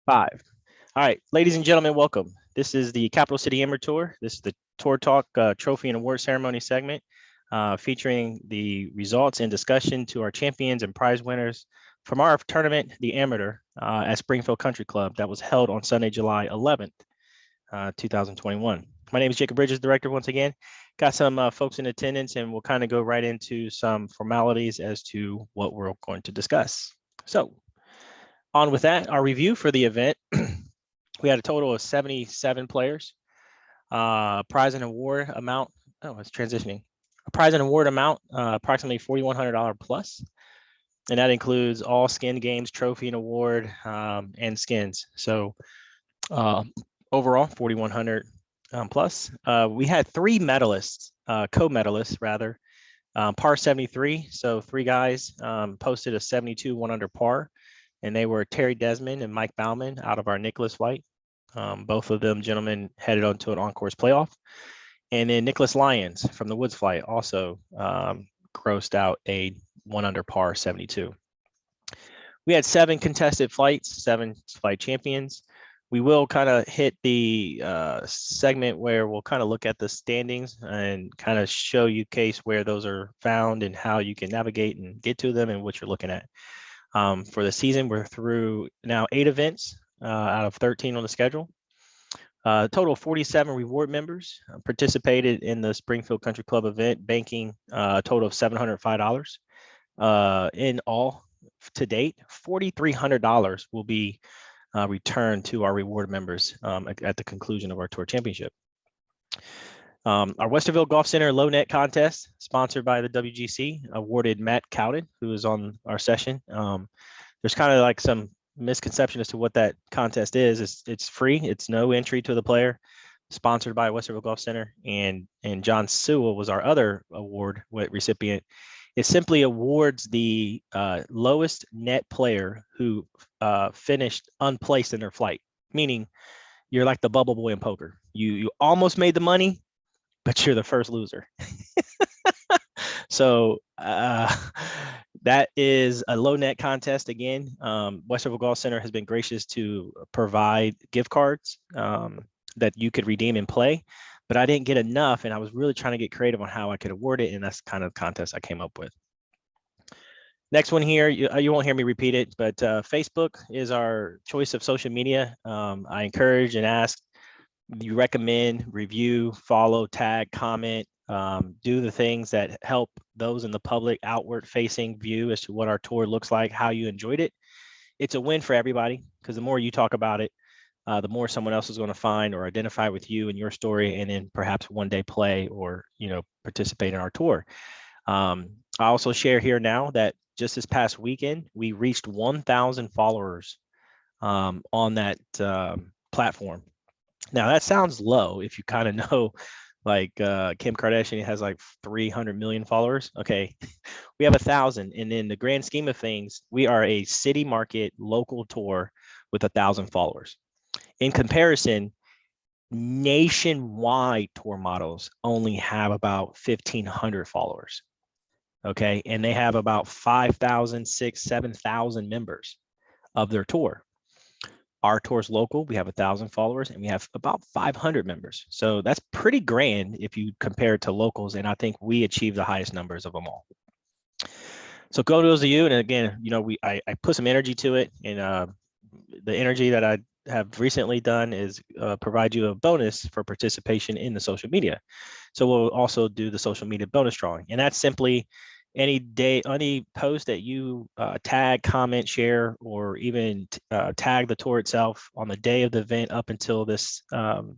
Five. All right, ladies and gentlemen, welcome. This is the Capital City Ember Tour. This is the Tour Talk Trophy and Award Ceremony segment featuring the results and discussion to our champions and prize winners from our tournament, the Amateur, at Springfield Country Club that was held on Sunday, July 11th, 2021. My name is Jacob Bridges, director, once again. Got some folks in attendance, and we'll kind of go right into some formalities as to what we're going to discuss. So, on with that, our review for the event. We had a total of 77 players. Prize and award amount. Oh, it's transitioning. A prize and award amount, approximately $4,100 plus. And that includes all skin games, trophy and award, and skins. So overall, 4,100 plus. We had three medalists, co-medalists rather, par 73. So three guys posted a 72 1 under par, and they were Terry Desmond and Mike Bauman out of our Nicholas flight. Both of them gentlemen headed on to an on-course playoff. And then Nicholas Lyons from the Woods flight also grossed out a 1 under par 72. We had 7 contested flights, 7 flight champions. We will kind of hit the segment where we'll kind of look at the standings and kind of show you case where those are found and how you can navigate and get to them and what you're looking at. For the season, we're through now 8 events out of 13 on the schedule. Total of 47 reward members participated in the Springfield Country Club event, banking a total of $705. In all, to date, $4,300 will be returned to our reward members at the conclusion of our tour championship. Our Westerville Golf Center low net contest, sponsored by the WGC, awarded Matt Cowden, who is on our session. There's kind of like some misconception as to what that contest is. It's free. It's no entry to the player, sponsored by Westerville Golf Center. And John Sewell was our other award recipient. It simply awards the lowest net player who finished unplaced in their flight, meaning you're like the bubble boy in poker. You almost made the money, but you're the first loser. So that is a low net contest again. Westerville Golf Center has been gracious to provide gift cards that you could redeem and play, but I didn't get enough, and I was really trying to get creative on how I could award it, and that's kind of the contest I came up with. Next one here, you won't hear me repeat it, but Facebook is our choice of social media. I encourage and ask you recommend, review, follow, tag, comment, do the things that help those in the public outward facing view as to what our tour looks like, how you enjoyed it. It's a win for everybody, because the more you talk about it, the more someone else is going to find or identify with you and your story, and then perhaps one day play or participate in our tour. I also share here now that just this past weekend we reached 1,000 followers on that platform. Now that sounds low if you kind of know, like Kim Kardashian has like 300 million followers. Okay, we have 1,000, and in the grand scheme of things, we are a city market local tour with 1,000 followers. In comparison, nationwide tour models only have about 1,500 followers. Okay, and they have about 5,000, 6,000, 7,000 members of their tour. Our tour's local, we have 1,000 followers, and we have about 500 members. So that's pretty grand if you compare it to locals, and I think we achieve the highest numbers of them all. So go to those of you, and again, I put some energy to it, and the energy that I have recently done is provide you a bonus for participation in the social media. So we'll also do the social media bonus drawing, and that's simply any post that you tag, comment, share, or even tag the tour itself on the day of the event up until this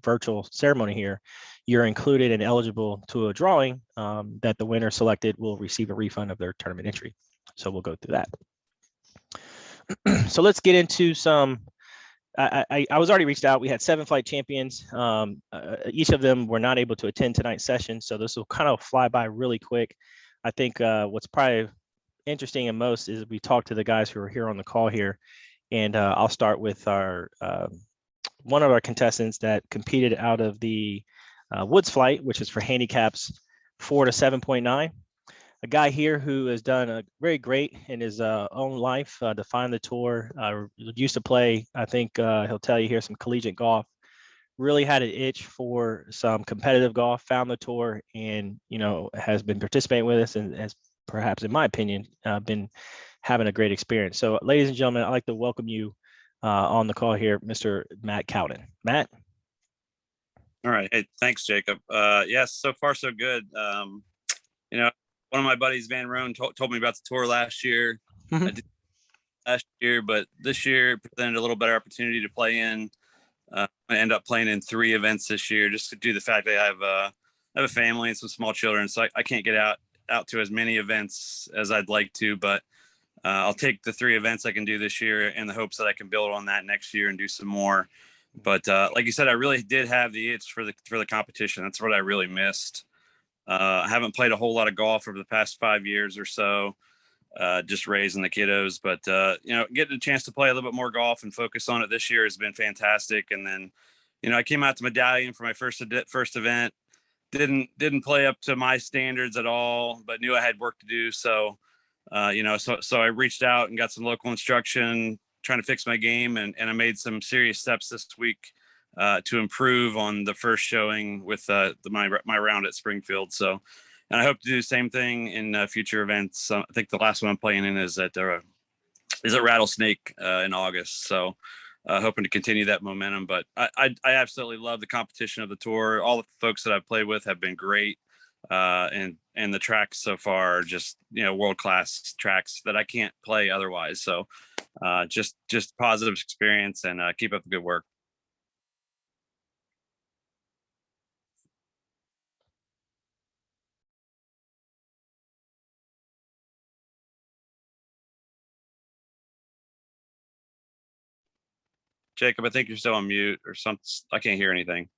virtual ceremony here, you're included and eligible to a drawing that the winner selected will receive a refund of their tournament entry. So we'll go through that. So let's get into some. I was already reached out. We had 7 flight champions. Each of them were not able to attend tonight's session, so this will kind of fly by really quick. I think what's probably interesting and most is we talked to the guys who are here on the call here, and I'll start with our one of our contestants that competed out of the Woods flight, which is for handicaps 4 to 7.9. a guy here who has done a very great in his own life to find the tour. Used to play, I think he'll tell you here, some collegiate golf. Really had an itch for some competitive golf, found the tour, and has been participating with us, and has perhaps, in my opinion, been having a great experience. So, ladies and gentlemen, I'd like to welcome you on the call here, Mr. Matt Cowden. Matt. All right. Hey, thanks, Jacob. Yes, so far so good. One of my buddies, Van Roan, told me about the tour last year. I did last year, but this year presented a little better opportunity to play in. I end up playing in 3 events this year, just to do the fact that I have a family and some small children, so I can't get out to as many events as I'd like to. But I'll take the 3 events I can do this year in the hopes that I can build on that next year and do some more. But like you said, I really did have the itch for the competition. That's what I really missed. I haven't played a whole lot of golf over the past 5 years or so, just raising the kiddos. But getting a chance to play a little bit more golf and focus on it this year has been fantastic. And then, I came out to Medallion for my first event. Didn't play up to my standards at all, but knew I had work to do. So, so I reached out and got some local instruction, trying to fix my game, and I made some serious steps this week to improve on the first showing with my round at Springfield. So, and I hope to do the same thing in future events. I think the last one I'm playing in is at Rattlesnake in August. So, hoping to continue that momentum. But I absolutely love the competition of the tour. All the folks that I've played with have been great, and the tracks so far are just world class tracks that I can't play otherwise. So, just positive experience, and keep up the good work. Jacob, I think you're still on mute or something. I can't hear anything.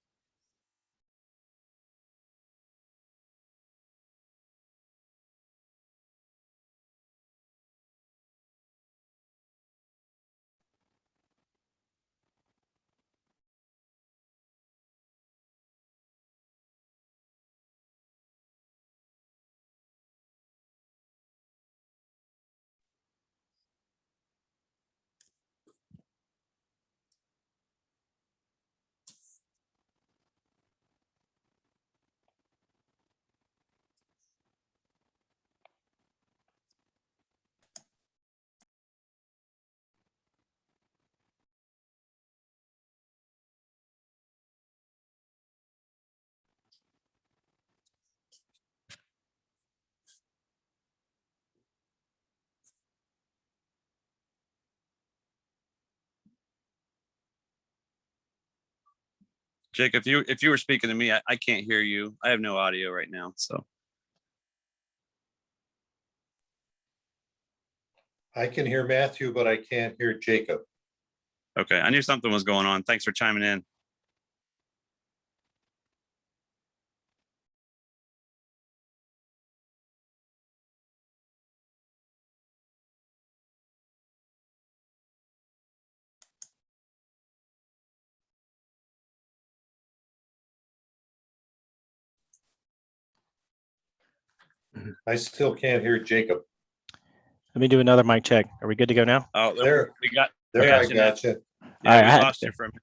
Jacob, if you were speaking to me, I can't hear you. I have no audio right now. So I can hear Matthew, but I can't hear Jacob. Okay, I knew something was going on. Thanks for chiming in. I still can't hear Jacob. Let me do another mic check. Are we good to go now? Oh, There. we got. There, I you. gotcha. Yeah, All right, we lost you for a minute.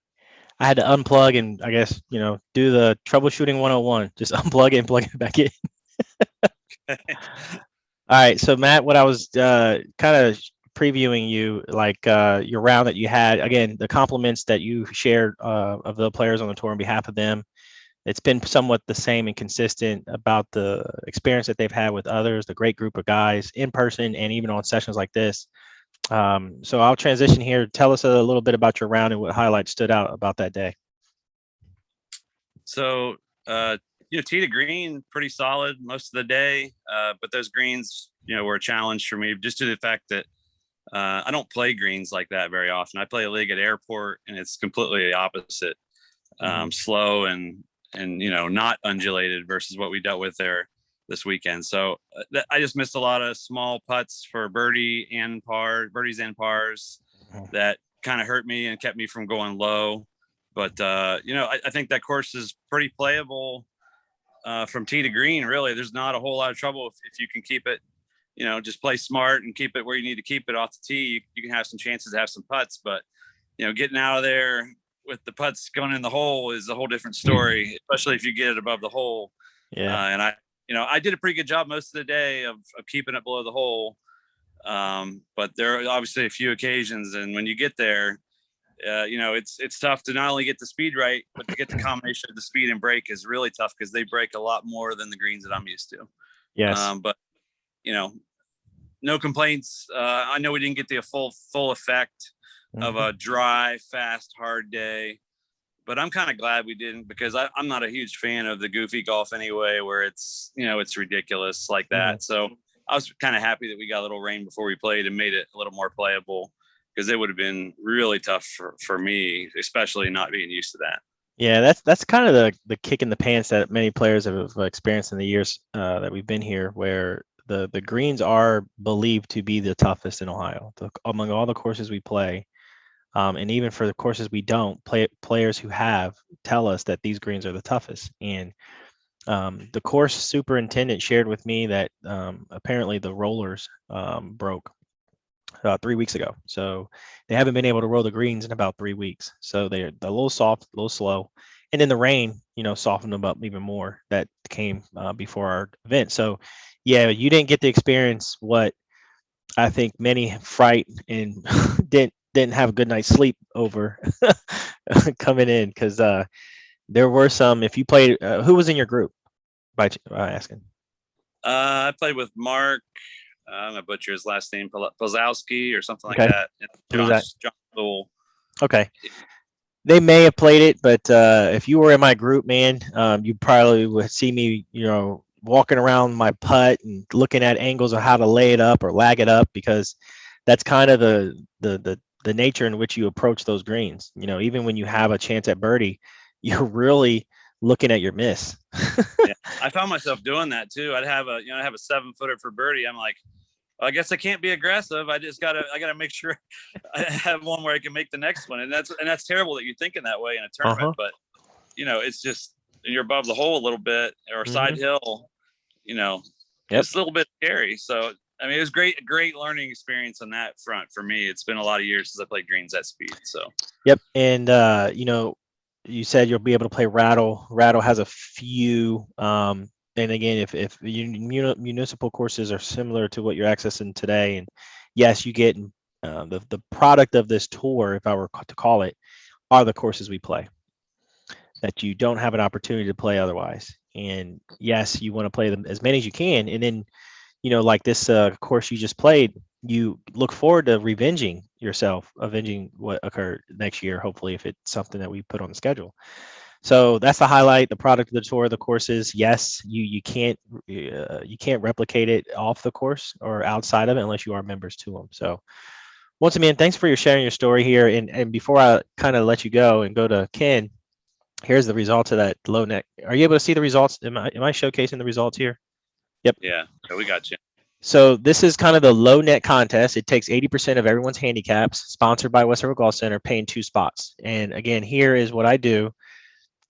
I had to unplug and I guess, do the troubleshooting 101. Just unplug it and plug it back in. All right. So, Matt, what I was kind of previewing you, like your round that you had, again, the compliments that you shared of the players on the tour on behalf of them. It's been somewhat the same and consistent about the experience that they've had with others, the great group of guys in person and even on sessions like this. So I'll transition here. Tell us a little bit about your round and what highlights stood out about that day. So, tee to green, pretty solid most of the day. But those greens, were a challenge for me just due to the fact that I don't play greens like that very often. I play a league at Airport, and it's completely the opposite, slow and not undulated versus what we dealt with there this weekend. So I just missed a lot of small putts for birdies and pars that kind of hurt me and kept me from going low. But I think that course is pretty playable from tee to green. Really, there's not a whole lot of trouble if you can keep it. Just play smart and keep it where you need to keep it off the tee. You can have some chances to have some putts, but getting out of there with the putts going in the hole is a whole different story, especially if you get it above the hole. Yeah. And I did a pretty good job most of the day of keeping it below the hole. But there are obviously a few occasions, and when you get there, it's tough to not only get the speed right, but to get the combination of the speed and break is really tough because they break a lot more than the greens that I'm used to. Yes. But no complaints. I know we didn't get the full effect of a dry, fast, hard day, but I'm kind of glad we didn't, because I'm not a huge fan of the goofy golf anyway, where it's ridiculous like that. So I was kind of happy that we got a little rain before we played and made it a little more playable, because it would have been really tough for me, especially not being used to that. Yeah, that's kind of the kick in the pants that many players have experienced in the years that we've been here, where the greens are believed to be the toughest in Ohio among all the courses we play. And even for the courses we don't play, players who have tell us that these greens are the toughest. And the course superintendent shared with me that apparently the rollers broke 3 weeks ago. So they haven't been able to roll the greens in about 3 weeks. So they're a little soft, a little slow. And then the rain, softened them up even more. That came before our event. So yeah, you didn't get to experience what I think many fright and didn't have a good night's sleep over coming in, because there were some. If you played, who was in your group? By asking. I played with Mark. I'm gonna butcher his last name, Pozowski or something like Okay. that. John Stool. Okay. They may have played it, but if you were in my group, man, you probably would see me, walking around my putt and looking at angles of how to lay it up or lag it up, because that's kind of the nature in which you approach those greens. Even when you have a chance at birdie, you're really looking at your miss. Yeah, I found myself doing that too. I'd have a 7-footer for birdie. I'm like, well, I guess I can't be aggressive. I gotta make sure I have one where I can make the next one. And that's terrible that you're thinking that way in a tournament, but it's just, you're above the hole a little bit, or side hill, it's a little bit scary. So, I mean, it was great learning experience on that front for me. It's been a lot of years since I played greens that speed. So, yep. And, you said you'll be able to play Rattle. Rattle has a few, and again, if municipal courses are similar to what you're accessing today, and yes, you get the product of this tour, if I were to call it, are the courses we play that you don't have an opportunity to play otherwise. And yes, you want to play them as many as you can, and then like this course you just played, you look forward to avenging what occurred next year, hopefully, if it's something that we put on the schedule. So that's the highlight, the product of the tour, the courses. Yes, you can't replicate it off the course or outside of it unless you are members to them. So once again, thanks for sharing your story here. And before I kind of let you go and go to Ken, here's the results of that low net. Are you able to see the results? Am I showcasing the results here? Yep. Yeah, we got you. So this is kind of the low net contest. It takes 80% of everyone's handicaps, sponsored by West River Golf Center, paying 2 spots. And again, here is what I do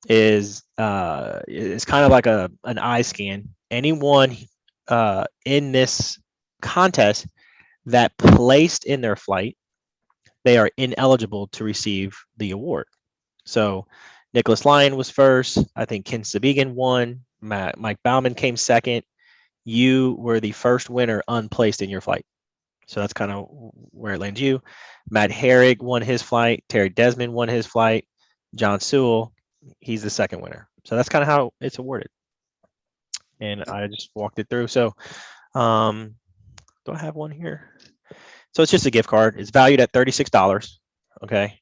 is it's kind of like an eye scan. Anyone in this contest that placed in their flight, they are ineligible to receive the award. So Nicholas Lyon was first. I think Ken Sabigan won. Mike Bauman came second. You were the first winner unplaced in your flight. So that's kind of where it lands you. Matt Herrig won his flight. Terry Desmond won his flight. John Sewell, he's the second winner. So that's kind of how it's awarded. And I just walked it through. So do I have one here? So it's just a gift card. It's valued at $36. Okay.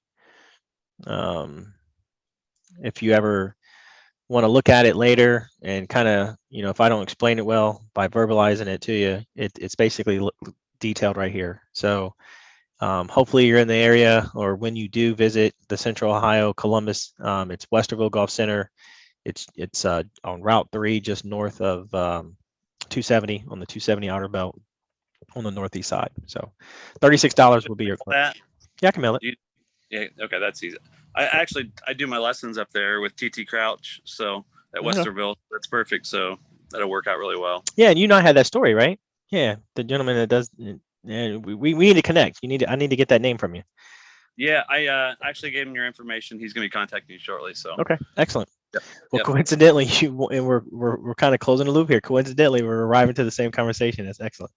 If you ever want to look at it later and kind of, if I don't explain it well by verbalizing it to you, it's basically detailed right here. So hopefully you're in the area, or when you do visit the Central Ohio, Columbus, it's Westerville Golf Center. It's on Route 3, just north of 270 on the 270 outer belt on the northeast side. So $36 will be your that. Yeah, I can mail it. Yeah, okay, that's easy. I do my lessons up there with TT Crouch, so at Westerville. That's perfect. So that'll work out really well. Yeah, and you know I had that story, right? Yeah, the gentleman that does. Yeah, we need to connect. I need to get that name from you. Yeah, I actually gave him your information. He's going to be contacting you shortly. So Okay, excellent. Yep. Well, Yep. coincidentally, and we're kind of closing the loop here. Coincidentally, we're arriving to the same conversation. That's excellent.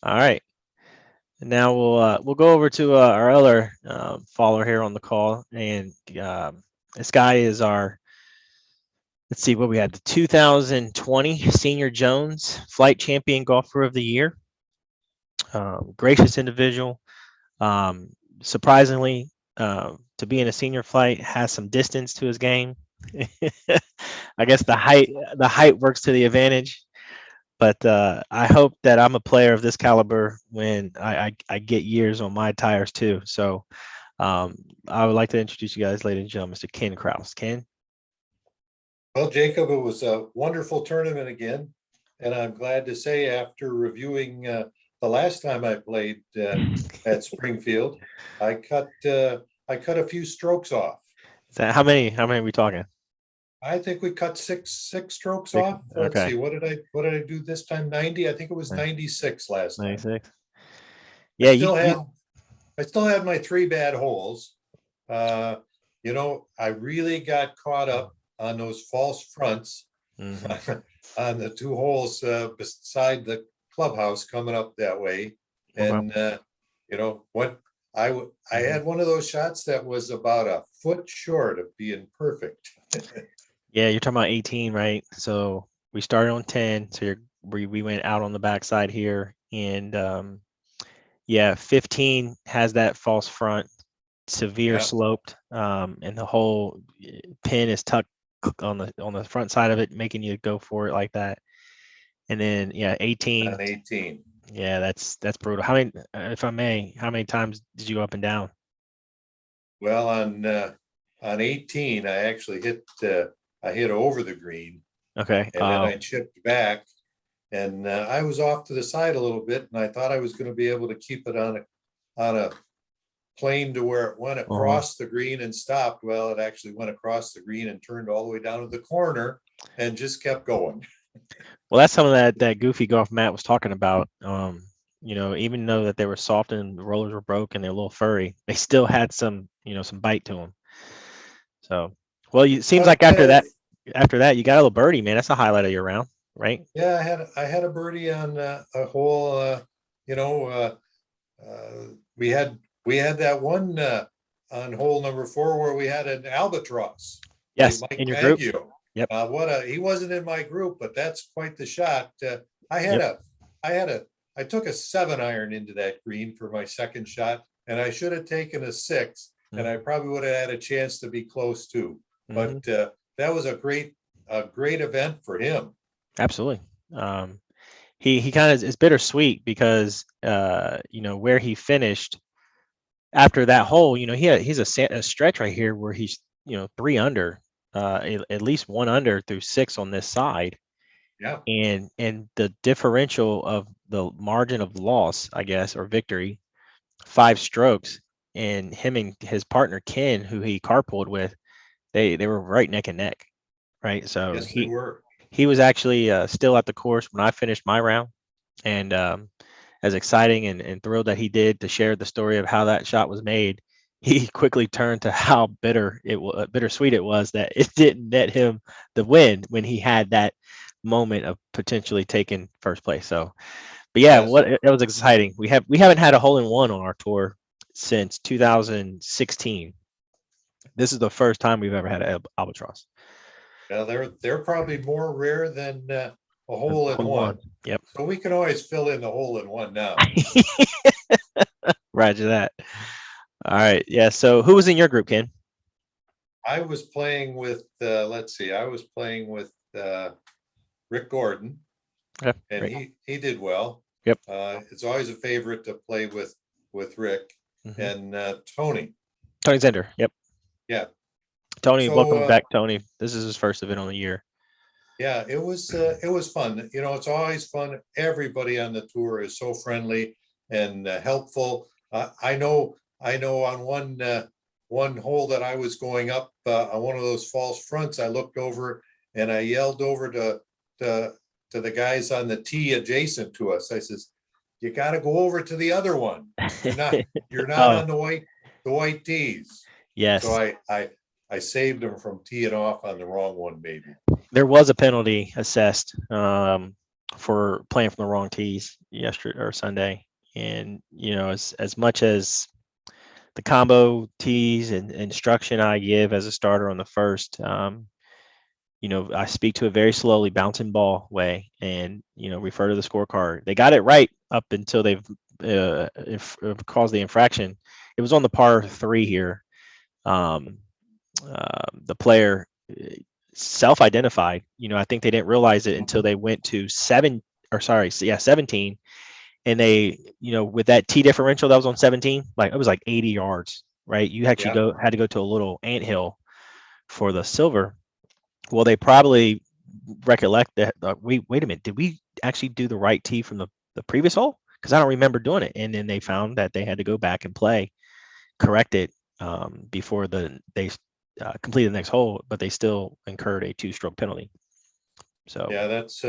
All right. Now we'll go over to our other follower here on the call, and this guy is our. Let's see what we had. The 2020 Senior Jones Flight Champion Golfer of the Year. Gracious individual. Surprisingly, to be in a senior flight has some distance to his game. I guess the height works to the advantage. But I hope that I'm a player of this caliber when I get years on my tires too. So I would like to introduce you guys, ladies and gentlemen, Mr. Ken Kraus. Ken. Well, Jacob, it was a wonderful tournament again. And I'm glad to say after reviewing the last time I played at Springfield, I cut a few strokes off. Is that how many are we talking? I think we cut six strokes Six, off. Let's okay. see, what did I do this time? 90. I think it was 96 last time. 96. Yeah, I still had my 3 bad holes. I really got caught up on those false fronts on the 2 holes beside the clubhouse coming up that way. And what I had one of those shots that was about a foot short of being perfect. Yeah, you're talking about 18, right? So we started on 10. So we went out on the backside here, and 15 has that false front, severe sloped, and the whole pin is tucked on the front side of it, making you go for it like that. And then 18. On 18. Yeah, that's brutal. How many, if I may, how many times did you go up and down? Well, on 18, I actually I hit over the green. Okay. And then I chipped back, and I was off to the side a little bit, and I thought I was going to be able to keep it on a plane to where it went across the green and stopped. Well, it actually went across the green and turned all the way down to the corner and just kept going. Well, that's some of that goofy golf Matt was talking about. Even though that they were soft and the rollers were broken, they're a little furry, they still had some bite to them. So, well, it seems like after that, you got a little birdie, man. That's a highlight of your round, right? Yeah, I had a birdie on a hole. We had that one on hole number 4 where we had an albatross. Yes, in your group. Yep. He wasn't in my group, but that's quite the shot. I took a 7-iron into that green for my second shot, and I should have taken a 6, and I probably would have had a chance to be close too. But that was a great event for him. Absolutely. He kind of is bittersweet because where he finished after that hole, he's a stretch right here where he's 3 under, at least 1 under through 6 on this side. Yeah. And the differential of the margin of loss, I guess, or victory, 5 strokes, and him and his partner Ken, who he carpooled with, they were right neck and neck, right? So yes, they were. He was actually still at the course when I finished my round, and as exciting and thrilled that he did to share the story of how that shot was made, he quickly turned to how bittersweet it was that it didn't net him the win when he had that moment of potentially taking first place. So, but yeah, it was exciting. We haven't had a hole-in-one on our tour since 2016. This is the first time we've ever had an albatross. Yeah, they're probably more rare than a hole-in-one. Yep. So we can always fill in the hole-in-one now. Roger that. All right. Yeah. So who was in your group, Ken? I was playing with Rick Gordon. Okay, and great. he did well. Yep. It's always a favorite to play with Rick and Tony Zender. Yep. Yeah. Tony, welcome back, Tony. This is his first event on the year. Yeah, it was fun. It's always fun. Everybody on the tour is so friendly and helpful. I know on one hole that I was going up on one of those false fronts, I looked over and I yelled over to the guys on the tee adjacent to us. I says, you got to go over to the other one. You're not Oh, on the white tees. So yes. I saved them from teeing off on the wrong one, maybe. There was a penalty assessed for playing from the wrong tees yesterday or Sunday. And, as much as the combo tees and instruction I give as a starter on the first, I speak to a very slowly bouncing ball way and, refer to the scorecard. They got it right up until they've caused the infraction. It was on the par 3 here. The player self-identified. I think they didn't realize it until they went to 17, and they, with that T differential that was on 17, like it was like 80 yards, right? You actually had to go to a little anthill for the silver. Well, they probably recollect that. Wait a minute, did we actually do the right tee from the previous hole? Because I don't remember doing it. And then they found that they had to go back and correct it before they completed the next hole, but they still incurred a 2-stroke penalty. So yeah, that's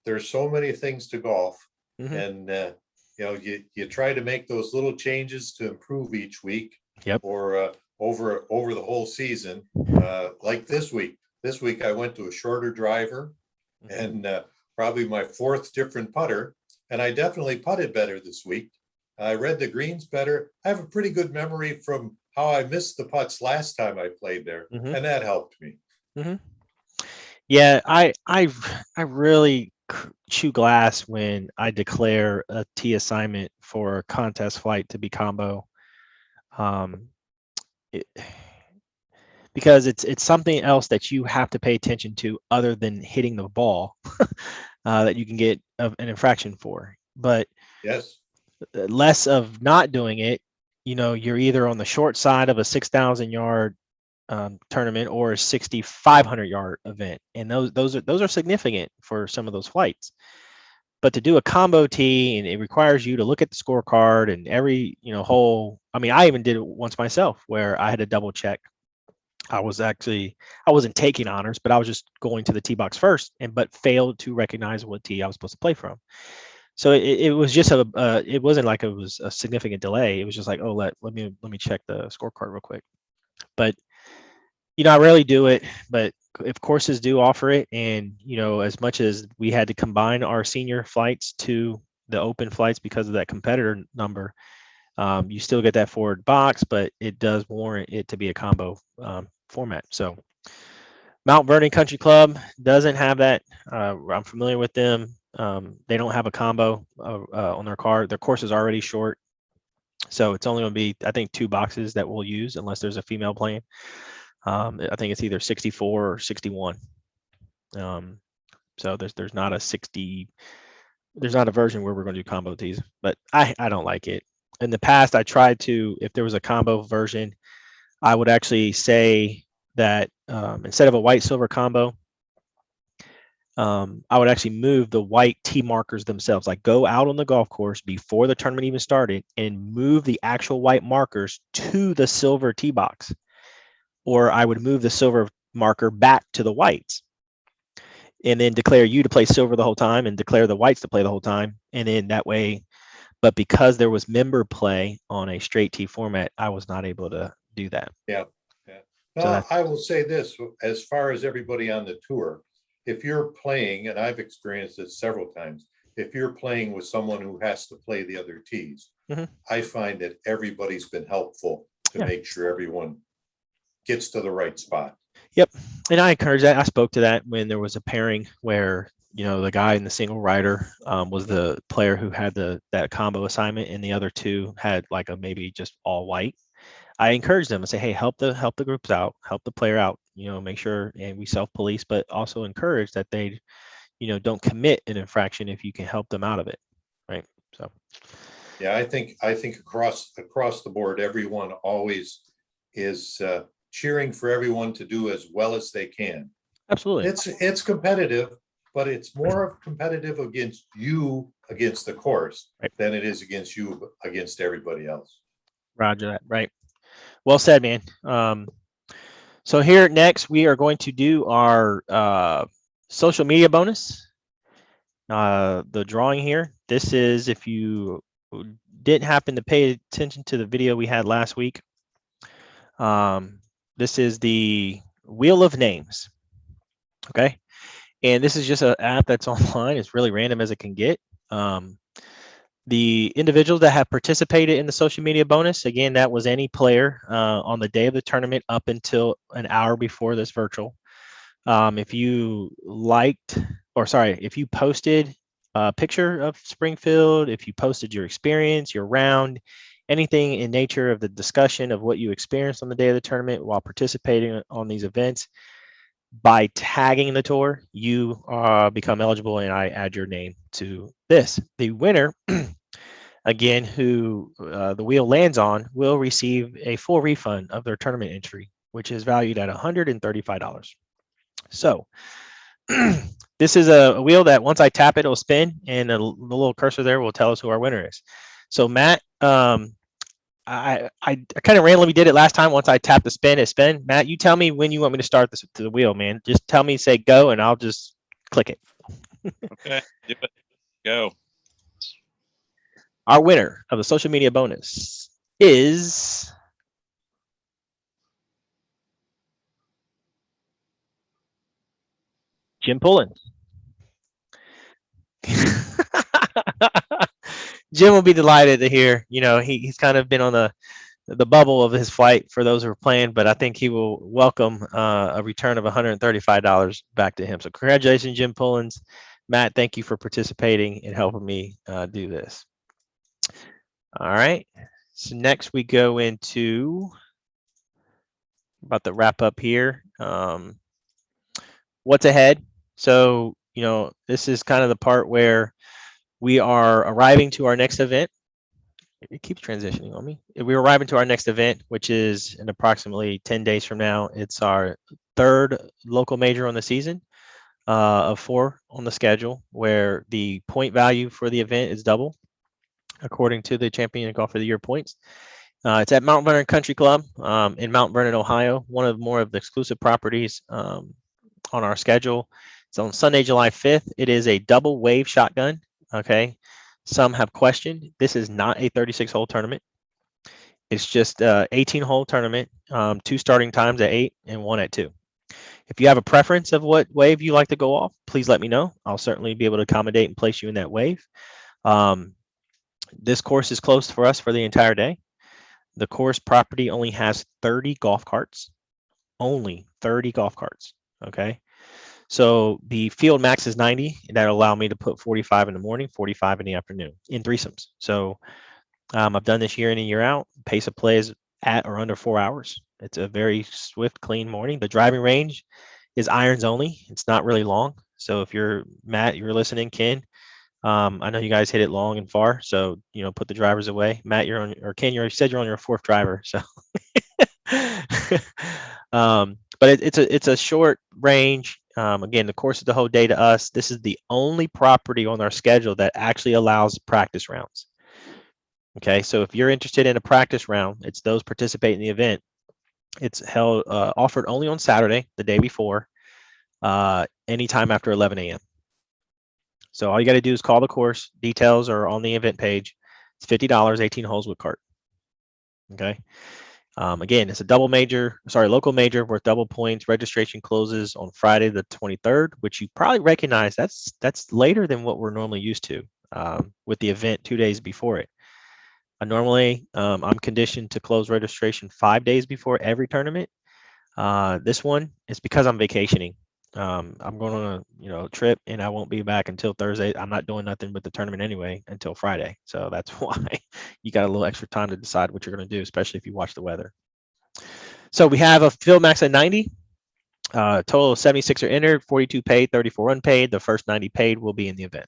there's so many things to golf, and you try to make those little changes to improve each week. Yep. Or over the whole season. Like this week. This week I went to a shorter driver and probably my 4th different putter, and I definitely putted better this week. I read the greens better. I have a pretty good memory from how I missed the putts last time I played there, and that helped me. Yeah, I really chew glass when I declare a tee assignment for a contest flight to be combo, because it's something else that you have to pay attention to other than hitting the ball that you can get an infraction for. But yes, less of not doing it. You're either on the short side of a 6,000 yard tournament or a 6,500 yard event, and those are significant for some of those flights. But to do a combo tee, and it requires you to look at the scorecard and every hole. I mean, I even did it once myself where I had to double check. I wasn't taking honors, but I was just going to the tee box first, but failed to recognize what tee I was supposed to play from. So it was just it wasn't like it was a significant delay. It was just like, oh, let me check the scorecard real quick. But I rarely do it, but if courses do offer it, and as much as we had to combine our senior flights to the open flights because of that competitor number, you still get that forward box, but it does warrant it to be a combo format. So Mount Vernon Country Club doesn't have that. I'm familiar with them. They don't have a combo on their card. Their course is already short, so it's only going to be, I think, 2 boxes that we'll use unless there's a female playing. I think it's either 64 or 61. So there's not a 60. There's not a version where we're going to do combo tees, but I don't like it. In the past, I tried to, if there was a combo version, I would actually say that instead of a white silver combo, I would actually move the white tee markers themselves, like go out on the golf course before the tournament even started and move the actual white markers to the silver tee box. Or I would move the silver marker back to the whites and then declare you to play silver the whole time and declare the whites to play the whole time. And then that way, but because there was member play on a straight tee format, I was not able to do that. Yeah. No, I will say this, as far as everybody on the tour, if you're playing, and I've experienced this several times, if you're playing with someone who has to play the other tees, I find that everybody's been helpful to make sure everyone gets to the right spot. Yep. And I encourage that. I spoke to that when there was a pairing where, the guy in the single rider was the player who had that combo assignment, and the other 2 had like a maybe just all white. I encourage them and say, hey, help the groups out, help the player out, make sure, and we self-police, but also encourage that they, don't commit an infraction if you can help them out of it. Right. So yeah, I think across the board, everyone always is cheering for everyone to do as well as they can. Absolutely. It's competitive, but it's more competitive against the course than it is against everybody else. Roger that. Right. Well said, man. So here next, we are going to do our social media bonus. The drawing here. This is if you didn't happen to pay attention to the video we had last week. This is the Wheel of Names. Okay. And this is just an app that's online. It's really random as it can get. The individuals that have participated in the social media bonus, again, that was any player on the day of the tournament up until an hour before this virtual. If you if you posted a picture of Springfield, if you posted your experience, your round, anything in nature of the discussion of what you experienced on the day of the tournament while participating on these events, by tagging the tour, you become eligible and I add your name to this. The winner, again, who the wheel lands on, will receive a full refund of their tournament entry, which is valued at $135. So this is a wheel that once I tap it, it'll spin, and the little cursor there will tell us who our winner is. So Matt, I kind of randomly did it last time. Once I tapped the spin, it spin. Matt, you tell me when you want me to start this to the wheel, man. Just tell me, say go, and I'll just click it. Okay, do it. Go. Our winner of the social media bonus is Jim Pullins. Jim will be delighted to hear. You know, he's kind of been on the bubble of his flight for those who are playing, but I think he will welcome a return of $135 back to him. So congratulations, Jim Pullins. Matt, thank you for participating and helping me do this. All right. So next we go into about the wrap up here. What's ahead? So, you know, this is kind of the part where we are arriving to our next event. It keeps transitioning on me. We're arriving to our next event, which is in approximately 10 days from now. It's our third local major on the season of 4 on the schedule, where the point value for the event is double, according to the Champion Golf of the Year points. It's at Mount Vernon Country Club in Mount Vernon, Ohio, one of more of the exclusive properties on our schedule. It's on Sunday, July 5th. It is a double wave shotgun. Okay. Some have questioned. This is not a 36-hole tournament. It's just a 18-hole tournament, 2 starting times at 8 and 1 at 2. If you have a preference of what wave you like to go off, please let me know. I'll certainly be able to accommodate and place you in that wave. This course is closed for us for the entire day. The course property only has 30 golf carts. Only 30 golf carts. Okay. So the field max is 90, and that'll allow me to put 45 in the morning, 45 in the afternoon in threesomes. So I've done this year in and year out. Pace of play is at or under 4 hours. It's a very swift, clean morning. The driving range is irons only. It's not really long. So if you're Matt, you're listening, Ken, I know you guys hit it long and far. So, you know, put the drivers away. Matt, you're on, or Ken, you said you're on your 4th driver. So, but it's a short range. Again, the course is the whole day to us. This is the only property on our schedule that actually allows practice rounds. Okay, so if you're interested in a practice round, it's those participating in the event. It's held offered only on Saturday, the day before, anytime after 11 a.m. So all you got to do is call the course. Details are on the event page. It's $50, 18 holes with cart. Okay. Again, it's a local major worth double points. Registration closes on Friday the 23rd, which you probably recognize that's later than what we're normally used to with the event 2 days before it. Normally, I'm conditioned to close registration 5 days before every tournament. This one is because I'm vacationing. I'm going on a trip, and I won't be back until Thursday. I'm not doing nothing with the tournament anyway until Friday. So that's why you got a little extra time to decide what you're going to do, especially if you watch the weather. So we have a field max at 90. Total of 76 are entered, 42 paid, 34 unpaid. The first 90 paid will be in the event.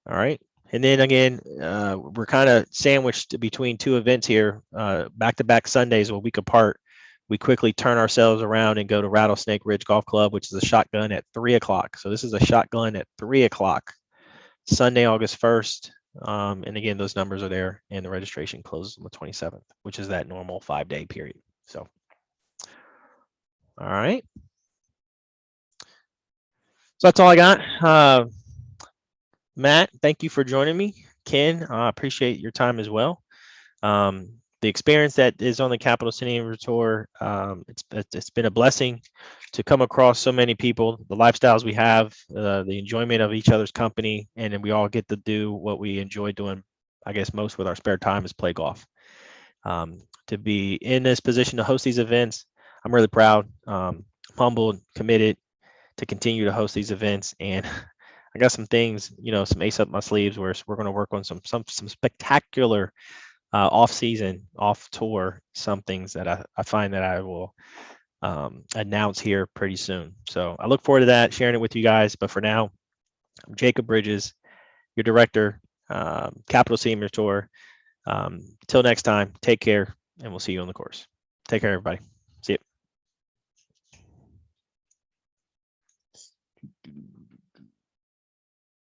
All right. And then again, we're kind of sandwiched between 2 events here, back-to-back Sundays, a week apart. We quickly turn ourselves around and go to Rattlesnake Ridge Golf Club, which is a shotgun at 3 o'clock. So this is a shotgun at 3 o'clock, Sunday, August 1st. And again, those numbers are there, and the registration closes on the 27th, which is that normal 5-day period. So, All right. So that's all I got. Matt, thank you for joining me. Ken, I appreciate your time as well. The experience that is on the Capital City Amateur Tour, it's been a blessing to come across so many people, the lifestyles we have, the enjoyment of each other's company, and then we all get to do what we enjoy doing, I guess, most with our spare time is play golf. To be in this position to host these events, I'm really proud, humbled, committed to continue to host these events. And I got some things, some ace up my sleeves where we're going to work on some spectacular off season, off tour, some things that I find that I will announce here pretty soon. So I look forward to that, sharing it with you guys. But for now, I'm Jacob Bridges, your director, Capital City Amateur Tour. Till next time, take care, and we'll see you on the course. Take care, everybody.